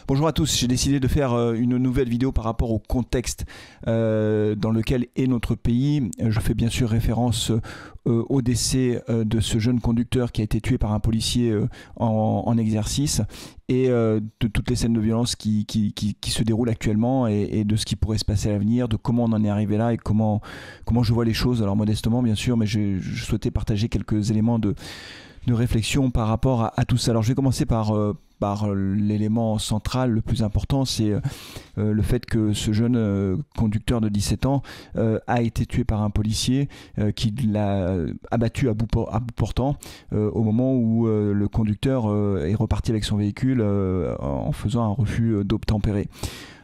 Bonjour à tous, j'ai décidé de faire une nouvelle vidéo par rapport au contexte dans lequel est notre pays. Je fais bien sûr référence au décès de ce jeune conducteur qui a été tué par un policier en exercice et de toutes les scènes de violence qui se déroulent actuellement et de ce qui pourrait se passer à l'avenir, de comment on en est arrivé là et comment je vois les choses. Alors modestement bien sûr, mais je souhaitais partager quelques éléments de réflexion par rapport à tout ça. Alors je vais commencer par l'élément central, le plus important, c'est le fait que ce jeune conducteur de 17 ans a été tué par un policier qui l'a abattu à bout portant au moment où le conducteur est reparti avec son véhicule en faisant un refus d'obtempérer.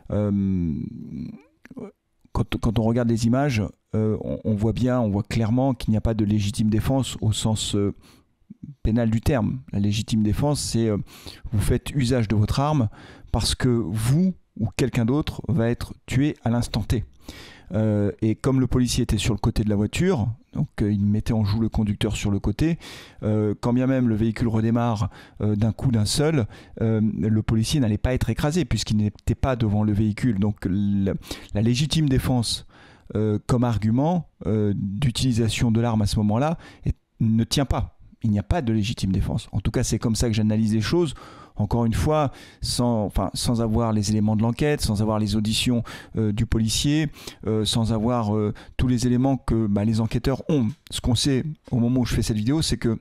Quand on regarde les images, on voit clairement qu'il n'y a pas de légitime défense au sens pénal du terme. La légitime défense, c'est vous faites usage de votre arme parce que vous ou quelqu'un d'autre va être tué à l'instant T. Et comme le policier était sur le côté de la voiture, donc il mettait en joue le conducteur sur le côté, quand bien même le véhicule redémarre d'un coup d'un seul, le policier n'allait pas être écrasé puisqu'il n'était pas devant le véhicule. Donc la légitime défense comme argument d'utilisation de l'arme à ce moment-là ne tient pas. Il n'y a pas de légitime défense. En tout cas, c'est comme ça que j'analyse les choses. Encore une fois, sans avoir les éléments de l'enquête, sans avoir les auditions du policier, sans avoir tous les éléments que les enquêteurs ont. Ce qu'on sait au moment où je fais cette vidéo, c'est que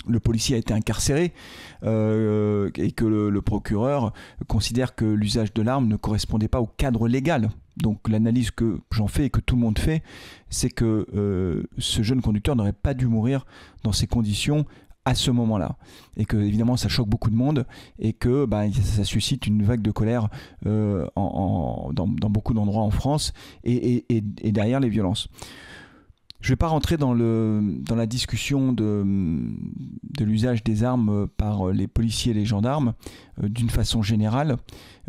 le policier a été incarcéré et que le procureur considère que l'usage de l'arme ne correspondait pas au cadre légal. Donc l'analyse que j'en fais et que tout le monde fait, c'est que ce jeune conducteur n'aurait pas dû mourir dans ces conditions à ce moment-là. Et que évidemment ça choque beaucoup de monde et que ça suscite une vague de colère dans beaucoup d'endroits en France et derrière les violences. Je ne vais pas rentrer dans la discussion de l'usage des armes par les policiers et les gendarmes d'une façon générale.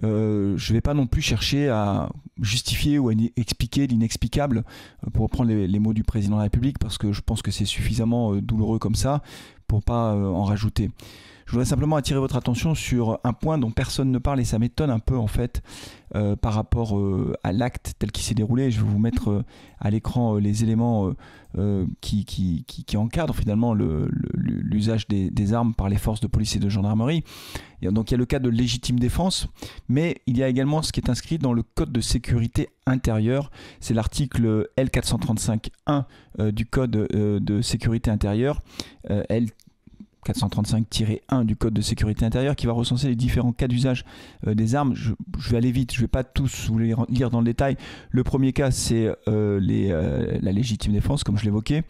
Je ne vais pas non plus chercher à justifier ou à expliquer l'inexplicable, pour reprendre les mots du président de la République, parce que je pense que c'est suffisamment douloureux comme ça pour ne pas en rajouter. Je voudrais simplement attirer votre attention sur un point dont personne ne parle et ça m'étonne un peu en fait par rapport à l'acte tel qu'il s'est déroulé. Je vais vous mettre à l'écran les éléments qui encadrent finalement l'usage des armes par les forces de police et de gendarmerie. Et donc il y a le cas de légitime défense, mais il y a également ce qui est inscrit dans le code de sécurité intérieure. C'est l'article L435-1 du code de sécurité intérieure, L435-1 du Code de sécurité intérieure qui va recenser les différents cas d'usage des armes. Je vais aller vite, je ne vais pas tous vous les lire dans le détail. Le premier cas, c'est la légitime défense, comme je l'évoquais.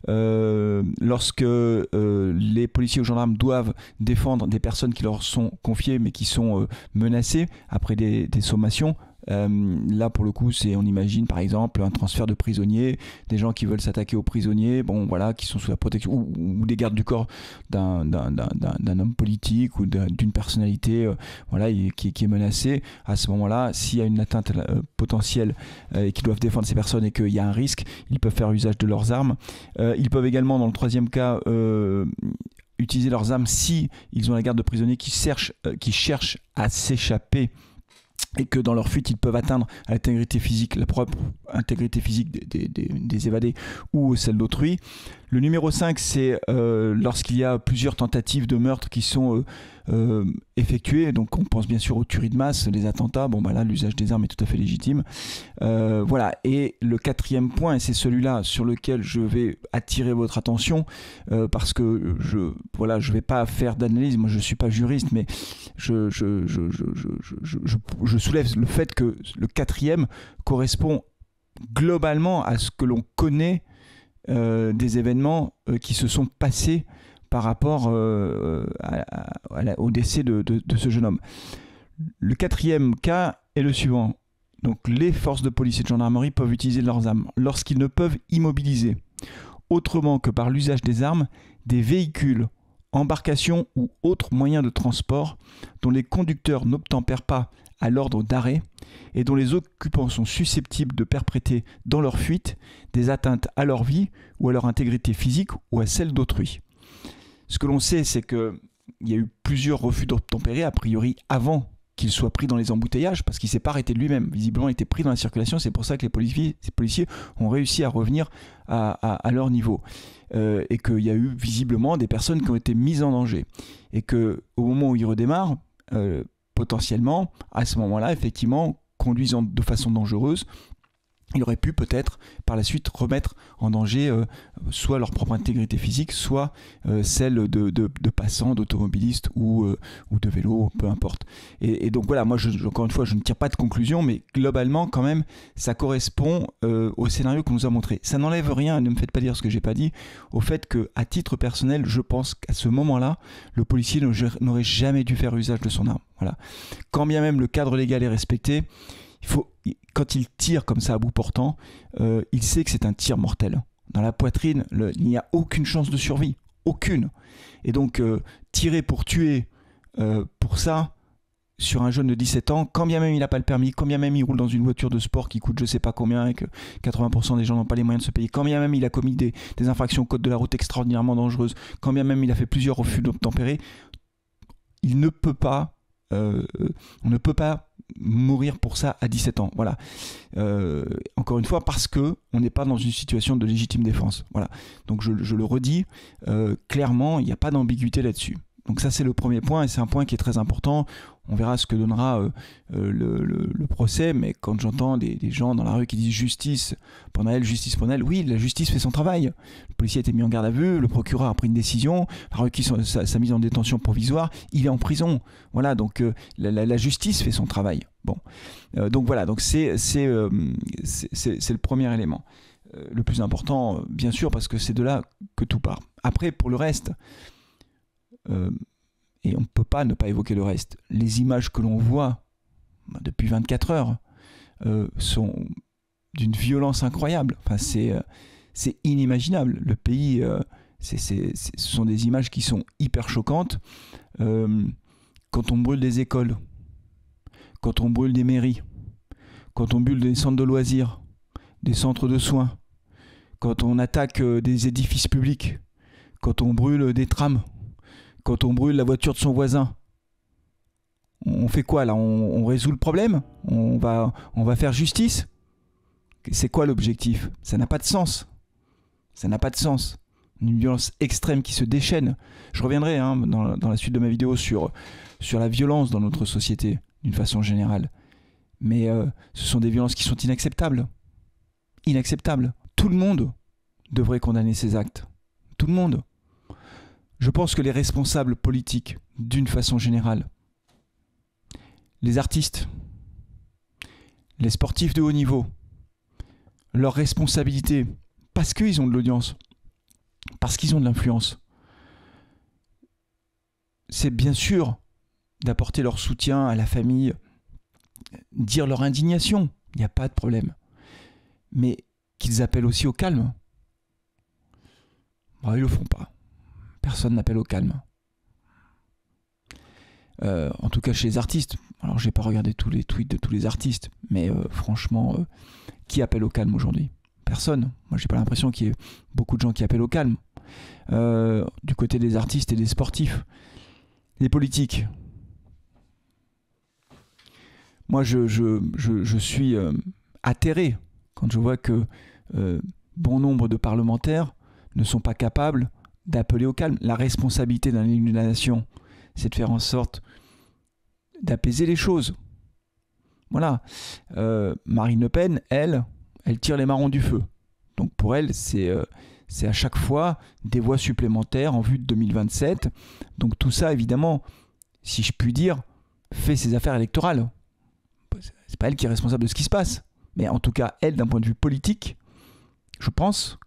Lorsque les policiers ou gendarmes doivent défendre des personnes qui leur sont confiées mais qui sont menacées après des sommations. Là pour le coup on imagine par exemple un transfert de prisonniers, des gens qui veulent s'attaquer aux prisonniers, qui sont sous la protection ou des gardes du corps d'un homme politique ou d'une personnalité qui est menacée. À ce moment-là, s'il y a une atteinte potentielle et qu'ils doivent défendre ces personnes et qu'il y a un risque, ils peuvent faire usage de leurs armes. Ils peuvent également, dans le troisième cas, utiliser leurs armes si ils ont la garde de prisonniers qui cherchent à s'échapper et que dans leur fuite ils peuvent atteindre à l'intégrité physique, la propre intégrité physique des évadés ou celle d'autrui. Le numéro 5, c'est lorsqu'il y a plusieurs tentatives de meurtre qui sont effectuées. Donc on pense bien sûr aux tueries de masse, les attentats. Là l'usage des armes est tout à fait légitime. Voilà. Et le quatrième point, et c'est celui-là sur lequel je vais attirer votre attention, parce que je vais pas faire d'analyse. Moi je suis pas juriste, mais je soulève le fait que le quatrième correspond globalement à ce que l'on connaît des événements qui se sont passés par rapport au décès de ce jeune homme. Le quatrième cas est le suivant. Donc les forces de police et de gendarmerie peuvent utiliser leurs armes lorsqu'ils ne peuvent immobiliser, autrement que par l'usage des armes, des véhicules, embarcations ou autres moyens de transport dont les conducteurs n'obtempèrent pas à l'ordre d'arrêt et dont les occupants sont susceptibles de perpétrer dans leur fuite des atteintes à leur vie ou à leur intégrité physique ou à celle d'autrui. Ce que l'on sait, c'est qu'il y a eu plusieurs refus d'obtempérer, a priori avant qu'il soit pris dans les embouteillages parce qu'il ne s'est pas arrêté de lui-même. Visiblement, il était pris dans la circulation. C'est pour ça que les policiers ont réussi à revenir à leur niveau. Et qu'il y a eu visiblement des personnes qui ont été mises en danger. Et qu'au moment où il redémarre, potentiellement, à ce moment-là, effectivement, conduisant de façon dangereuse, il aurait pu peut-être par la suite remettre en danger soit leur propre intégrité physique, soit celle de passants, d'automobilistes ou de vélos, peu importe. Et donc voilà, moi encore une fois, je ne tire pas de conclusion, mais globalement quand même, ça correspond au scénario qu'on nous a montré. Ça n'enlève rien, ne me faites pas dire ce que j'ai pas dit, au fait qu'à titre personnel, je pense qu'à ce moment-là, le policier n'aurait jamais dû faire usage de son arme. Voilà. Quand bien même le cadre légal est respecté, quand il tire comme ça à bout portant, il sait que c'est un tir mortel. Dans la poitrine, il n'y a aucune chance de survie. Aucune. Et donc, tirer pour tuer, pour ça, sur un jeune de 17 ans, quand bien même il n'a pas le permis, quand bien même il roule dans une voiture de sport qui coûte je sais pas combien et que 80% des gens n'ont pas les moyens de se payer, quand bien même il a commis des infractions au code de la route extraordinairement dangereuses, quand bien même il a fait plusieurs refus d'obtempérer, il ne peut pas, on ne peut pas mourir pour ça à 17 ans. Voilà. Encore une fois, parce que on n'est pas dans une situation de légitime défense. Voilà. Donc je le redis, clairement, il n'y a pas d'ambiguïté là-dessus. Donc ça, c'est le premier point, et c'est un point qui est très important. On verra ce que donnera le procès, mais quand j'entends des gens dans la rue qui disent justice pour Naël, oui, la justice fait son travail. Le policier a été mis en garde à vue, le procureur a pris une décision, a requis sa mise en détention provisoire, il est en prison. Voilà, donc la justice fait son travail. Bon, donc voilà, donc c'est le premier élément. Le plus important, bien sûr, parce que c'est de là que tout part. Après, pour le reste... et on ne peut pas ne pas évoquer le reste. Les images que l'on voit depuis 24 heures sont d'une violence incroyable. Enfin, c'est inimaginable. Le pays, ce sont des images qui sont hyper choquantes. Quand on brûle des écoles, quand on brûle des mairies, quand on brûle des centres de loisirs, des centres de soins, quand on attaque des édifices publics, quand on brûle des trams, quand on brûle la voiture de son voisin, on fait quoi là? On résout le problème? On va faire justice? C'est quoi l'objectif? Ça n'a pas de sens. Ça n'a pas de sens. Une violence extrême qui se déchaîne. Je reviendrai dans la suite de ma vidéo sur la violence dans notre société, d'une façon générale. Mais ce sont des violences qui sont inacceptables. Inacceptables. Tout le monde devrait condamner ces actes. Tout le monde. Je pense que les responsables politiques, d'une façon générale, les artistes, les sportifs de haut niveau, leur responsabilité, parce qu'ils ont de l'audience, parce qu'ils ont de l'influence, c'est bien sûr d'apporter leur soutien à la famille, dire leur indignation, il n'y a pas de problème. Mais qu'ils appellent aussi au calme. Bon, ils ne le font pas. Personne n'appelle au calme. En tout cas chez les artistes. Alors j'ai pas regardé tous les tweets de tous les artistes, mais franchement, qui appelle au calme aujourd'hui? Personne. Moi j'ai pas l'impression qu'il y ait beaucoup de gens qui appellent au calme. Du côté des artistes et des sportifs. Les politiques. Moi je suis atterré quand je vois que bon nombre de parlementaires ne sont pas capables d'appeler au calme. La responsabilité d'un élu de la nation, c'est de faire en sorte d'apaiser les choses. Voilà. Marine Le Pen, elle tire les marrons du feu. Donc pour elle, c'est à chaque fois des voix supplémentaires en vue de 2027. Donc tout ça, évidemment, si je puis dire, fait ses affaires électorales. C'est pas elle qui est responsable de ce qui se passe. Mais en tout cas, elle, d'un point de vue politique, je pense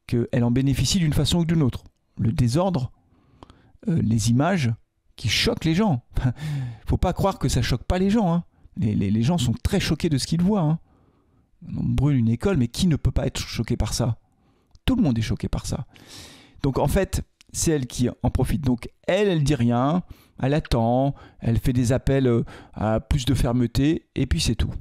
qu'elle en bénéficie d'une façon ou d'une autre. Le désordre, les images qui choquent les gens. Faut pas croire que ça choque pas les gens. Hein. Les gens sont très choqués de ce qu'ils voient. Hein. On brûle une école, mais qui ne peut pas être choqué par ça? Tout le monde est choqué par ça. Donc en fait, c'est elle qui en profite. Donc elle dit rien, elle attend, elle fait des appels à plus de fermeté, et puis c'est tout.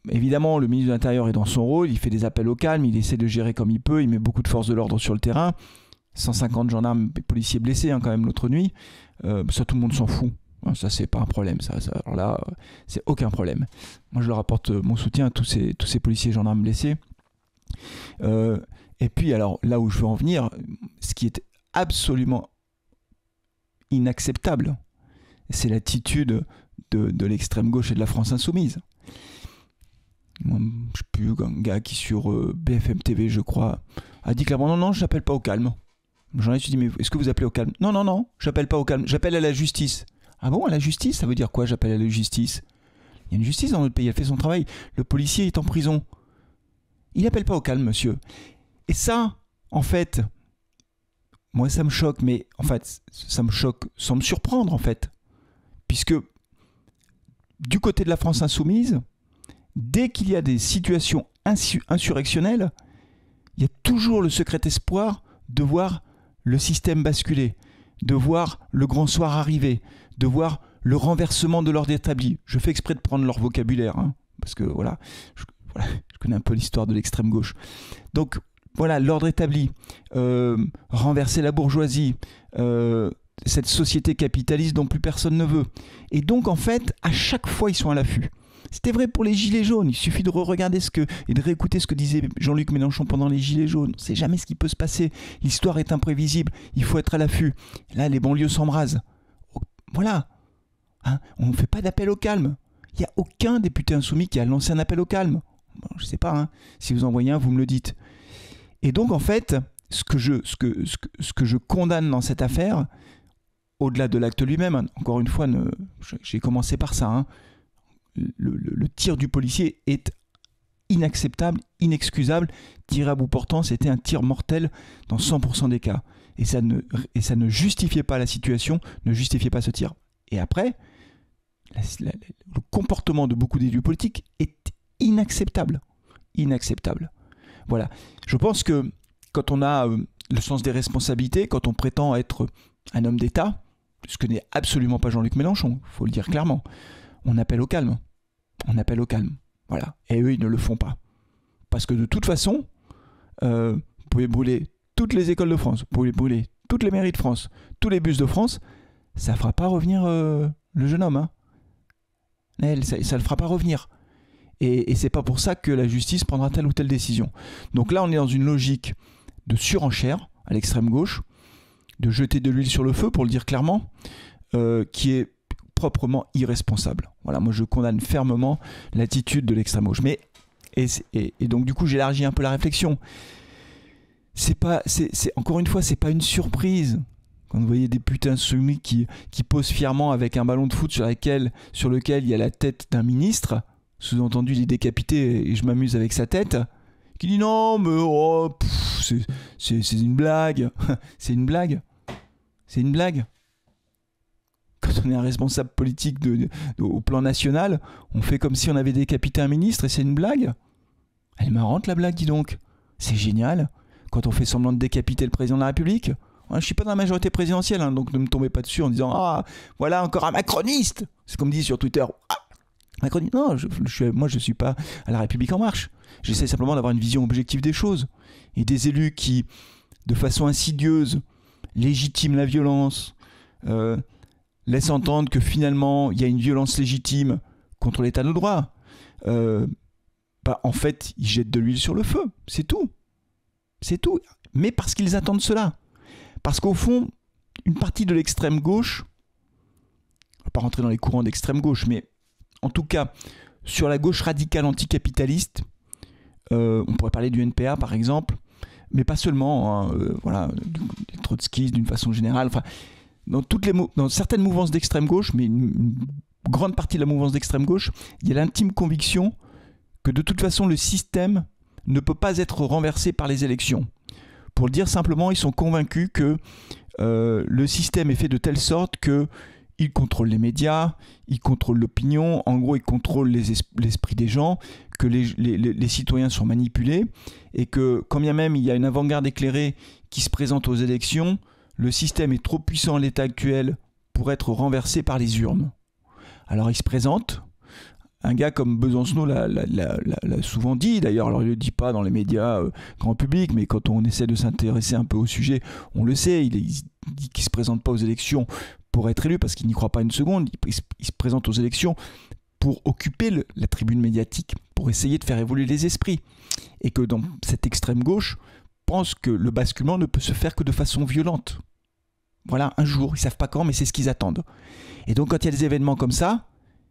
Évidemment, le ministre de l'Intérieur est dans son rôle, il fait des appels au calme, il essaie de gérer comme il peut, il met beaucoup de forces de l'ordre sur le terrain. 150 gendarmes et policiers blessés quand même l'autre nuit. Ça, tout le monde s'en fout. Ça, c'est pas un problème. Alors là, c'est aucun problème. Moi, je leur apporte mon soutien à tous ces policiers et gendarmes blessés. Et puis, alors, là où je veux en venir, ce qui est absolument inacceptable, c'est l'attitude de l'extrême gauche et de la France insoumise. Moi, je sais plus, un gars qui sur BFM TV, je crois, a dit clairement non, je n'appelle pas au calme. J'en ai dit, mais est-ce que vous appelez au calme? Non, j'appelle pas au calme, j'appelle à la justice. Ah bon, à la justice? Ça veut dire quoi, j'appelle à la justice? Il y a une justice dans notre pays, elle fait son travail. Le policier est en prison. Il n'appelle pas au calme, monsieur. Et ça, en fait, moi ça me choque, mais en fait, ça me choque sans me surprendre, en fait. Puisque, du côté de la France insoumise, dès qu'il y a des situations insurrectionnelles, il y a toujours le secret espoir de voir le système basculer, de voir le grand soir arriver, de voir le renversement de l'ordre établi. Je fais exprès de prendre leur vocabulaire, hein, parce que voilà, je connais un peu l'histoire de l'extrême gauche. Donc voilà, l'ordre établi, renverser la bourgeoisie, cette société capitaliste dont plus personne ne veut. Et donc en fait, à chaque fois, ils sont à l'affût. C'était vrai pour les Gilets jaunes, il suffit de regarder et de réécouter ce que disait Jean-Luc Mélenchon pendant les Gilets jaunes. On ne sait jamais ce qui peut se passer, l'histoire est imprévisible, il faut être à l'affût. Là, les banlieues s'embrasent. Voilà, hein, on ne fait pas d'appel au calme. Il n'y a aucun député insoumis qui a lancé un appel au calme. Bon, je ne sais pas, hein. Si vous en voyez un, vous me le dites. Et donc, en fait, ce que je condamne dans cette affaire, au-delà de l'acte lui-même, hein, encore une fois, j'ai commencé par ça, hein, le tir du policier est inacceptable, inexcusable. Tir à bout portant, c'était un tir mortel dans 100% des cas. Et ça ne justifiait pas la situation, ne justifiait pas ce tir. Et après, le comportement de beaucoup d'élus politiques est inacceptable. Inacceptable. Voilà. Je pense que quand on a le sens des responsabilités, quand on prétend être un homme d'État, ce que n'est absolument pas Jean-Luc Mélenchon, il faut le dire clairement, on appelle au calme. On appelle au calme. Voilà. Et eux, ils ne le font pas. Parce que de toute façon, vous pouvez brûler toutes les écoles de France, vous pouvez brûler toutes les mairies de France, tous les bus de France, ça ne fera pas revenir le jeune homme. Hein. Ça ne le fera pas revenir. Et c'est pas pour ça que la justice prendra telle ou telle décision. Donc là, on est dans une logique de surenchère à l'extrême gauche, de jeter de l'huile sur le feu, pour le dire clairement, qui est proprement irresponsable. Voilà, moi je condamne fermement l'attitude de l'extrême gauche. Et donc du coup, j'élargis un peu la réflexion. Encore une fois, c'est pas une surprise quand vous voyez des putains insoumis qui posent fièrement avec un ballon de foot sur lequel il y a la tête d'un ministre. Sous-entendu, il est décapité et je m'amuse avec sa tête, qui dit non, mais c'est une blague. C'est une blague. C'est une blague. Quand on est un responsable politique au plan national, on fait comme si on avait décapité un ministre et c'est une blague. Elle est marrante la blague, dis donc. C'est génial. Quand on fait semblant de décapiter le président de la République. Je ne suis pas dans la majorité présidentielle, hein, donc ne me tombez pas dessus en disant « Ah, voilà encore un macroniste !» C'est comme dit sur Twitter. Ah, macroniste. Non, moi je ne suis pas à la République en marche. J'essaie simplement d'avoir une vision objective des choses. Et des élus qui, de façon insidieuse, légitiment la violence, laissent entendre que finalement il y a une violence légitime contre l'état de droit. En fait, ils jettent de l'huile sur le feu. C'est tout. C'est tout. Mais parce qu'ils attendent cela. Parce qu'au fond, une partie de l'extrême gauche, on ne va pas rentrer dans les courants d'extrême gauche, mais en tout cas, sur la gauche radicale anticapitaliste, on pourrait parler du NPA par exemple, mais pas seulement, hein, voilà, des trotskistes d'une façon générale, enfin, dans certaines mouvances d'extrême gauche, mais une grande partie de la mouvance d'extrême gauche, il y a l'intime conviction que de toute façon le système ne peut pas être renversé par les élections. Pour le dire simplement, ils sont convaincus que le système est fait de telle sorte qu'il contrôle les médias, il contrôle l'opinion, en gros il contrôle l'esprit des gens, que les citoyens sont manipulés, et que quand bien même il y a une avant-garde éclairée qui se présente aux élections, le système est trop puissant à l'état actuel pour être renversé par les urnes. Alors il se présente. Un gars comme Besancenot l'a souvent dit, d'ailleurs, alors il ne le dit pas dans les médias grand public, mais quand on essaie de s'intéresser un peu au sujet, on le sait, il dit qu'il ne se présente pas aux élections pour être élu, parce qu'il n'y croit pas une seconde. Il se présente aux élections pour occuper la tribune médiatique, pour essayer de faire évoluer les esprits. Et que dans cette extrême gauche, pense que le basculement ne peut se faire que de façon violente. Voilà, un jour, ils ne savent pas quand, mais c'est ce qu'ils attendent. Et donc quand il y a des événements comme ça,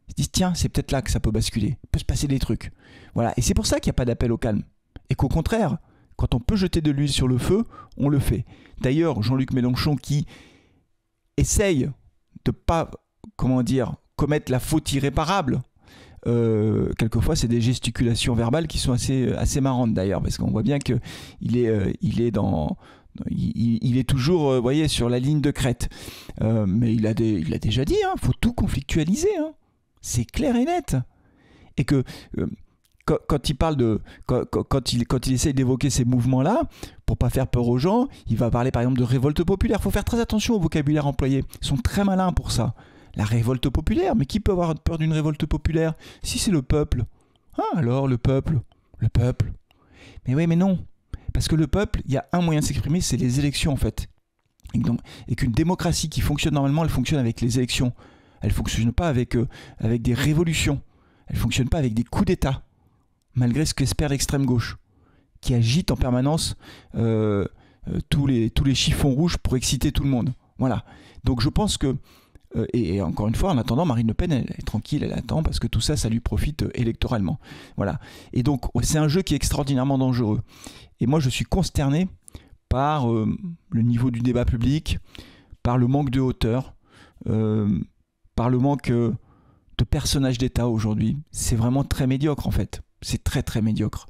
ils se disent tiens, c'est peut-être là que ça peut basculer, il peut se passer des trucs. Voilà, et c'est pour ça qu'il n'y a pas d'appel au calme. Et qu'au contraire, quand on peut jeter de l'huile sur le feu, on le fait. D'ailleurs, Jean-Luc Mélenchon qui essaye de ne pas, commettre la faute irréparable, quelquefois c'est des gesticulations verbales qui sont assez marrantes d'ailleurs, parce qu'on voit bien qu'il est, il est toujours voyez, sur la ligne de crête. Mais il a déjà dit, faut tout conflictualiser. C'est clair et net. Et que quand il parle quand il essaye d'évoquer ces mouvements-là, pour pas faire peur aux gens, il va parler par exemple de révolte populaire. Il faut faire très attention au vocabulaire employé. Ils sont très malins pour ça. La révolte populaire, mais qui peut avoir peur d'une révolte populaire si c'est le peuple? Alors le peuple. Mais oui, mais non. Parce que le peuple, il y a un moyen de s'exprimer, c'est les élections en fait. Et qu'une démocratie qui fonctionne normalement, elle fonctionne avec les élections. Elle ne fonctionne pas avec des révolutions. Elle ne fonctionne pas avec des coups d'État. Malgré ce qu'espère l'extrême gauche, qui agite en permanence tous les chiffons rouges pour exciter tout le monde. Voilà. Donc je pense que et encore une fois, en attendant, Marine Le Pen, elle est tranquille, elle attend parce que tout ça, ça lui profite électoralement. Voilà. Et donc, c'est un jeu qui est extraordinairement dangereux. Et moi, je suis consterné par le niveau du débat public, par le manque de hauteur, par le manque de personnages d'État aujourd'hui. C'est vraiment très médiocre, en fait. C'est très, très médiocre.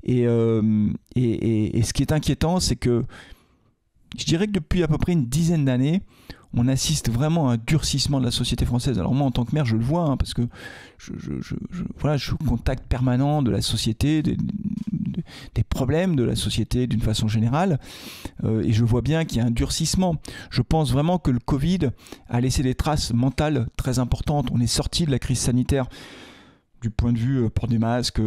Et ce qui est inquiétant, c'est que je dirais que depuis à peu près une dizaine d'années, on assiste vraiment à un durcissement de la société française. Alors moi, en tant que maire, je le vois, parce que je suis au contact permanent de la société, des problèmes de la société d'une façon générale, et je vois bien qu'il y a un durcissement. Je pense vraiment que le Covid a laissé des traces mentales très importantes. On est sorti de la crise sanitaire du point de vue port des masques,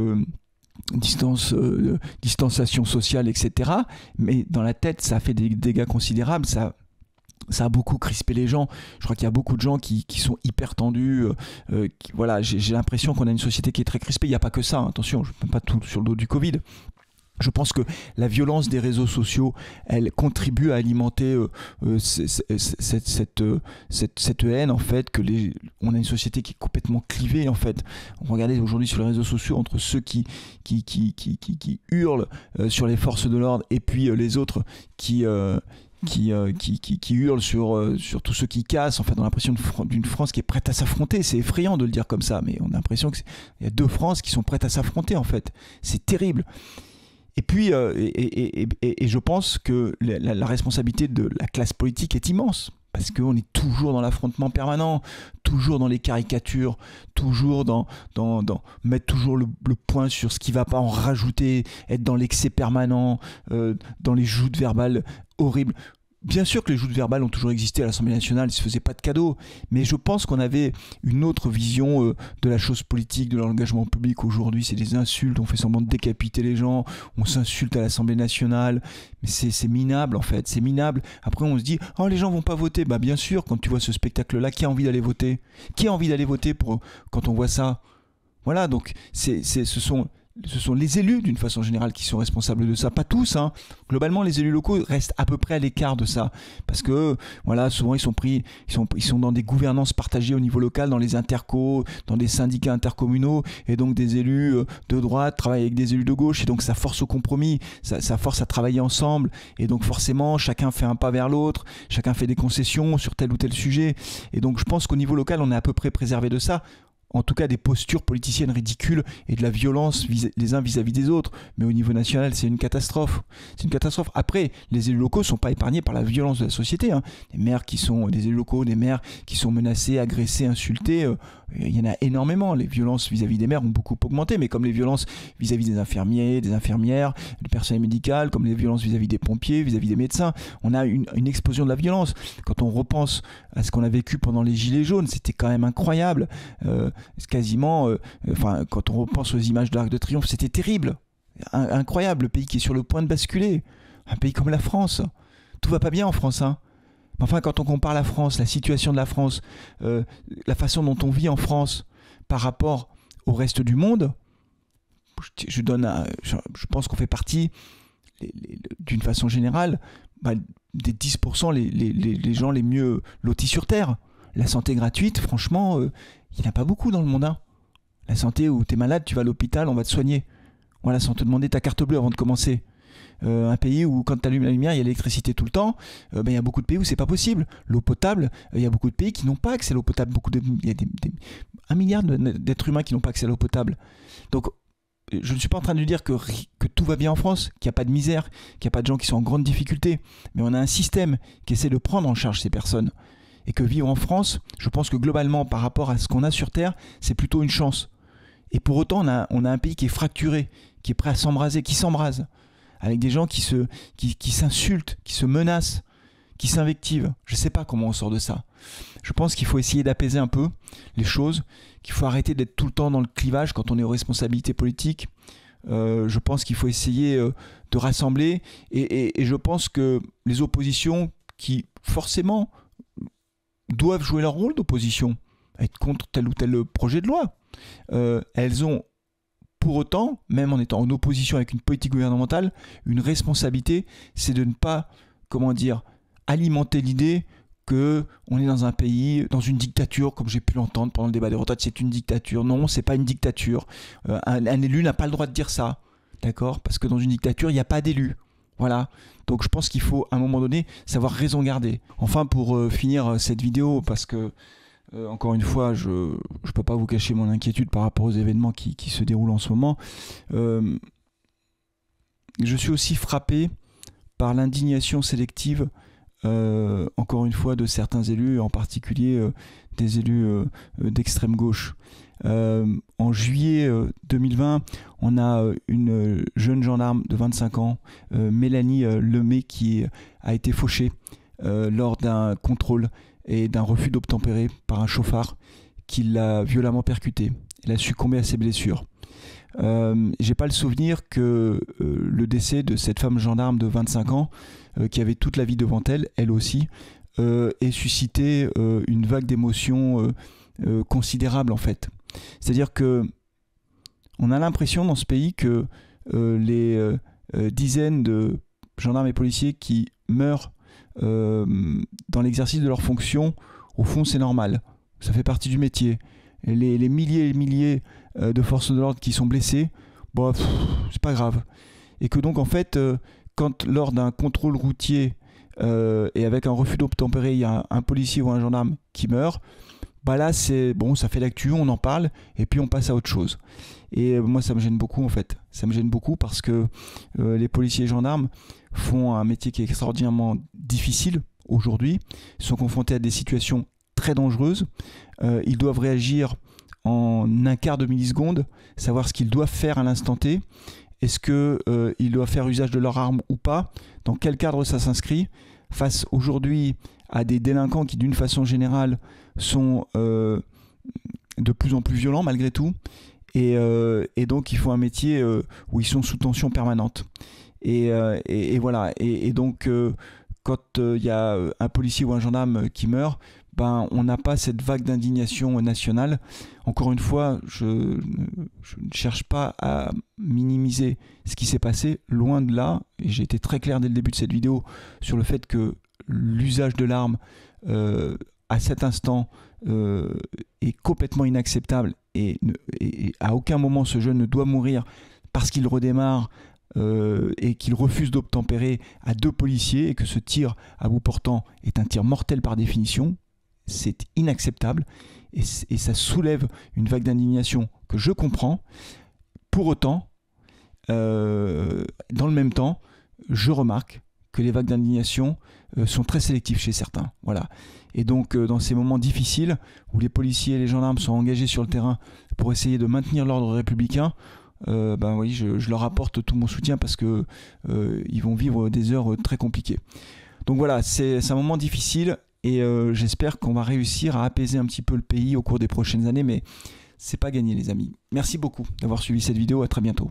distanciation sociale, etc. Mais dans la tête, ça a fait des dégâts considérables. Ça a beaucoup crispé les gens. Je crois qu'il y a beaucoup de gens qui sont hyper tendus. Voilà, j'ai l'impression qu'on a une société qui est très crispée. Il n'y a pas que ça, attention, je ne mets pas tout sur le dos du Covid. Je pense que la violence des réseaux sociaux, elle contribue à alimenter cette haine, en fait, on a une société qui est complètement clivée, en fait. Regardez aujourd'hui sur les réseaux sociaux, entre ceux qui hurlent sur les forces de l'ordre et puis les autres qui hurlent sur tous ceux qui cassent. En fait, on a l'impression d'une France qui est prête à s'affronter. C'est effrayant de le dire comme ça, mais on a l'impression qu'il y a deux France qui sont prêtes à s'affronter, en fait. C'est terrible. Et puis, et je pense que la responsabilité de la classe politique est immense, parce qu'on est toujours dans l'affrontement permanent, toujours dans les caricatures, toujours dans mettre toujours le point sur ce qui ne va pas, en rajouter, être dans l'excès permanent, dans les joutes verbales horribles. Bien sûr que les joutes verbales ont toujours existé à l'Assemblée nationale, ils ne se faisaient pas de cadeaux, mais je pense qu'on avait une autre vision de la chose politique, de l'engagement public. Aujourd'hui, c'est des insultes, on fait semblant de décapiter les gens, on s'insulte à l'Assemblée nationale, mais c'est minable en fait, c'est minable. Après on se dit, oh les gens vont pas voter. Bah bien sûr, quand tu vois ce spectacle-là, qui a envie d'aller voter? Qui a envie d'aller voter quand on voit ça? Voilà, donc ce sont les élus d'une façon générale qui sont responsables de ça, pas tous, hein. Globalement, les élus locaux restent à peu près à l'écart de ça, parce que voilà, souvent ils sont dans des gouvernances partagées au niveau local, dans les intercos, dans des syndicats intercommunaux, et donc des élus de droite travaillent avec des élus de gauche, et donc ça force au compromis, ça force à travailler ensemble, et donc forcément chacun fait un pas vers l'autre, chacun fait des concessions sur tel ou tel sujet, et donc je pense qu'au niveau local on est à peu près préservé de ça. En tout cas des postures politiciennes ridicules et de la violence les uns vis-à-vis des autres. Mais au niveau national, c'est une catastrophe. C'est une catastrophe. Après, les élus locaux ne sont pas épargnés par la violence de la société, hein. Des élus locaux, des maires qui sont menacés, agressés, insultés, il y en a énormément. Les violences vis-à-vis des maires ont beaucoup augmenté, mais comme les violences vis-à-vis des infirmiers, des infirmières, du personnel médical, comme les violences vis-à-vis des pompiers, vis-à-vis des médecins, on a une explosion de la violence. Quand on repense à ce qu'on a vécu pendant les Gilets jaunes, c'était quand même incroyable. C'est quasiment, quand on repense aux images de l'Arc de Triomphe, c'était terrible, incroyable, le pays qui est sur le point de basculer, un pays comme la France, tout va pas bien en France, hein. Enfin, quand on compare la France, la situation de la France, la façon dont on vit en France par rapport au reste du monde, je pense qu'on fait partie, d'une façon générale, des 10% les gens les mieux lotis sur Terre. La santé gratuite, franchement, il n'y en a pas beaucoup dans le monde. Hein. La santé où tu es malade, tu vas à l'hôpital, on va te soigner. Voilà, sans te demander ta carte bleue avant de commencer. Un pays où quand tu allumes la lumière, il y a l'électricité tout le temps, il y a beaucoup de pays où c'est pas possible. L'eau potable, il y a beaucoup de pays qui n'ont pas accès à l'eau potable. Il y a 1 milliard d'êtres humains qui n'ont pas accès à l'eau potable. Donc je ne suis pas en train de dire que tout va bien en France, qu'il n'y a pas de misère, qu'il n'y a pas de gens qui sont en grande difficulté, mais on a un système qui essaie de prendre en charge ces personnes. Et que vivre en France, je pense que globalement, par rapport à ce qu'on a sur Terre, c'est plutôt une chance. Et pour autant, on a un pays qui est fracturé, qui est prêt à s'embraser, qui s'embrase, avec des gens qui s'insultent, qui se menacent, qui s'invectivent. Je ne sais pas comment on sort de ça. Je pense qu'il faut essayer d'apaiser un peu les choses, qu'il faut arrêter d'être tout le temps dans le clivage quand on est aux responsabilités politiques. Je pense qu'il faut essayer de rassembler et je pense que les oppositions qui forcément doivent jouer leur rôle d'opposition, être contre tel ou tel projet de loi, elles ont pour autant, même en étant en opposition avec une politique gouvernementale, une responsabilité, c'est de ne pas, comment dire, alimenter l'idée qu'on est dans un pays, dans une dictature, comme j'ai pu l'entendre pendant le débat des retraites, c'est une dictature. Non, c'est pas une dictature. Un élu n'a pas le droit de dire ça, d'accord? Parce que dans une dictature, il n'y a pas d'élu. Voilà. Donc je pense qu'il faut, à un moment donné, savoir raison garder. Enfin, pour finir cette vidéo, parce que, encore une fois, je ne peux pas vous cacher mon inquiétude par rapport aux événements qui se déroulent en ce moment. Je suis aussi frappé par l'indignation sélective encore une fois de certains élus, en particulier des élus d'extrême gauche. En juillet 2020, on a une jeune gendarme de 25 ans, Mélanie Lemay, qui a été fauchée lors d'un contrôle et d'un refus d'obtempérer par un chauffard qui l'a violemment percutée. Elle a succombé à ses blessures. J'ai pas le souvenir que le décès de cette femme gendarme de 25 ans qui avait toute la vie devant elle, elle aussi, ait suscité une vague d'émotions considérable en fait. C'est-à-dire que on a l'impression dans ce pays que les dizaines de gendarmes et policiers qui meurent dans l'exercice de leurs fonctions, au fond c'est normal, ça fait partie du métier. Les milliers et milliers de forces de l'ordre qui sont blessés, bon, c'est pas grave. Et que donc en fait, quand lors d'un contrôle routier et avec un refus d'obtempérer, il y a un policier ou un gendarme qui meurt, bah là c'est bon, ça fait l'actu, on en parle et puis on passe à autre chose. Et moi ça me gêne beaucoup en fait. Ça me gêne beaucoup parce que les policiers et gendarmes font un métier qui est extraordinairement difficile aujourd'hui. Ils sont confrontés à des situations très dangereuses. Ils doivent réagir en un quart de milliseconde, savoir ce qu'ils doivent faire à l'instant T. Est-ce qu'ils doivent faire usage de leur arme ou pas? Dans quel cadre ça s'inscrit? Face aujourd'hui à des délinquants qui d'une façon générale sont de plus en plus violents malgré tout. Et donc ils font un métier où ils sont sous tension permanente. Et voilà. Et donc quand il y a un policier ou un gendarme qui meurt, ben, on n'a pas cette vague d'indignation nationale. Encore une fois, je ne cherche pas à minimiser ce qui s'est passé, loin de là. Et j'ai été très clair dès le début de cette vidéo sur le fait que l'usage de l'arme à cet instant est complètement inacceptable et à aucun moment ce jeune ne doit mourir parce qu'il redémarre et qu'il refuse d'obtempérer à 2 policiers et que ce tir à bout portant est un tir mortel par définition. C'est inacceptable et ça soulève une vague d'indignation que je comprends. Pour autant, dans le même temps, je remarque que les vagues d'indignation sont très sélectives chez certains. Voilà. Et donc, dans ces moments difficiles où les policiers et les gendarmes sont engagés sur le terrain pour essayer de maintenir l'ordre républicain, ben oui, je leur apporte tout mon soutien parce que ils vont vivre des heures très compliquées. Donc voilà, c'est un moment difficile. Et j'espère qu'on va réussir à apaiser un petit peu le pays au cours des prochaines années, mais c'est pas gagné les amis. Merci beaucoup d'avoir suivi cette vidéo, à très bientôt.